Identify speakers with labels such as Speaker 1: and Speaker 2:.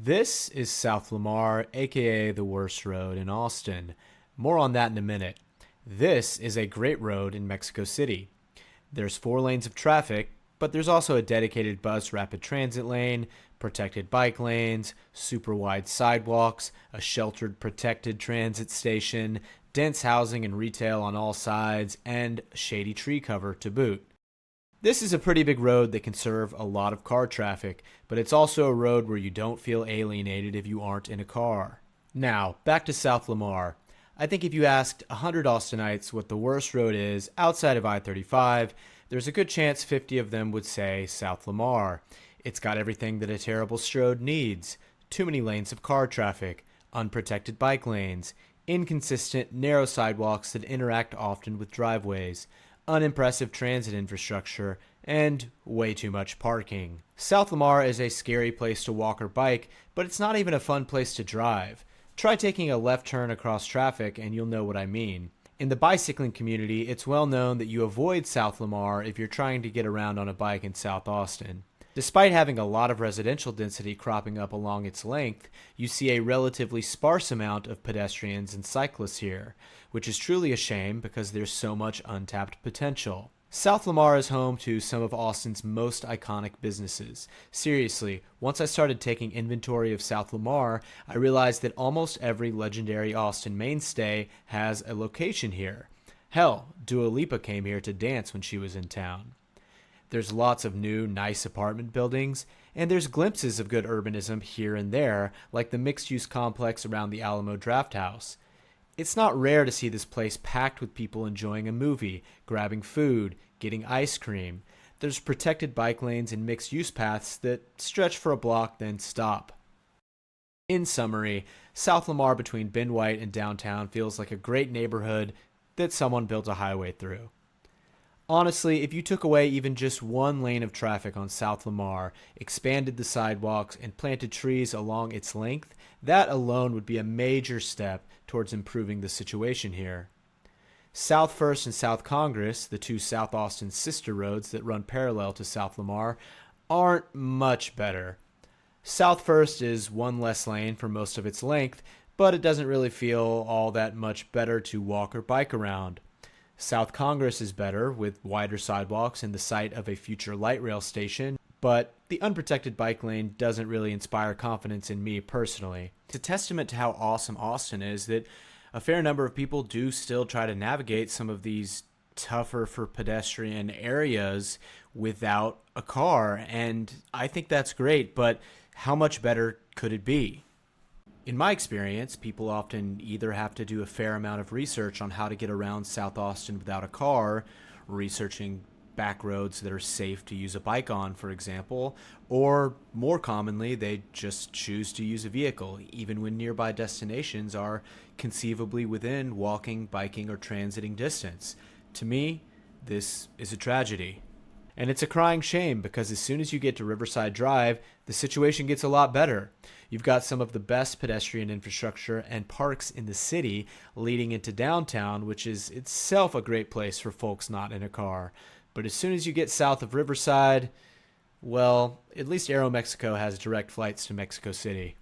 Speaker 1: This is South Lamar, aka the worst road in Austin. More on that in a minute. This is a great road in Mexico City. There's 4 lanes of traffic, but there's also a dedicated bus rapid transit lane, protected bike lanes, super wide sidewalks, a sheltered protected transit station, dense housing and retail on all sides, and shady tree cover to boot. This is a pretty big road that can serve a lot of car traffic, but it's also a road where you don't feel alienated if you aren't in a car. Now, back to South Lamar. I think if you asked 100 Austinites what the worst road is outside of I-35, there's a good chance 50 of them would say South Lamar. It's got everything that a terrible road needs. Too many lanes of car traffic, unprotected bike lanes, inconsistent, narrow sidewalks that interact often with driveways, unimpressive transit infrastructure, and way too much parking. South Lamar is a scary place to walk or bike, but it's not even a fun place to drive. Try taking a left turn across traffic and you'll know what I mean. In the bicycling community, it's well known that you avoid South Lamar if you're trying to get around on a bike in South Austin. Despite having a lot of residential density cropping up along its length, you see a relatively sparse amount of pedestrians and cyclists here, which is truly a shame because there's so much untapped potential. South Lamar is home to some of Austin's most iconic businesses. Seriously, once I started taking inventory of South Lamar, I realized that almost every legendary Austin mainstay has a location here. Hell, Dua Lipa came here to dance when she was in town. There's lots of new, nice apartment buildings, and there's glimpses of good urbanism here and there, like the mixed-use complex around the Alamo Drafthouse. It's not rare to see this place packed with people enjoying a movie, grabbing food, getting ice cream. There's protected bike lanes and mixed-use paths that stretch for a block then stop. In summary, South Lamar between Ben White and downtown feels like a great neighborhood that someone built a highway through. Honestly, if you took away even just 1 lane of traffic on South Lamar, expanded the sidewalks, and planted trees along its length, that alone would be a major step towards improving the situation here. South First and South Congress, the 2 South Austin sister roads that run parallel to South Lamar, aren't much better. South First is 1 less lane for most of its length, but it doesn't really feel all that much better to walk or bike around. South Congress is better, with wider sidewalks and the site of a future light rail station, but the unprotected bike lane doesn't really inspire confidence in me personally. It's a testament to how awesome Austin is that a fair number of people do still try to navigate some of these tougher for pedestrian areas without a car, and I think that's great, but how much better could it be? In my experience, people often either have to do a fair amount of research on how to get around South Austin without a car, researching back roads that are safe to use a bike on, for example, or more commonly, they just choose to use a vehicle, even when nearby destinations are conceivably within walking, biking, or transiting distance. To me, this is a tragedy. And it's a crying shame because as soon as you get to Riverside Drive, the situation gets a lot better. You've got some of the best pedestrian infrastructure and parks in the city leading into downtown, which is itself a great place for folks not in a car. But as soon as you get south of Riverside, well, at least Aeromexico has direct flights to Mexico City.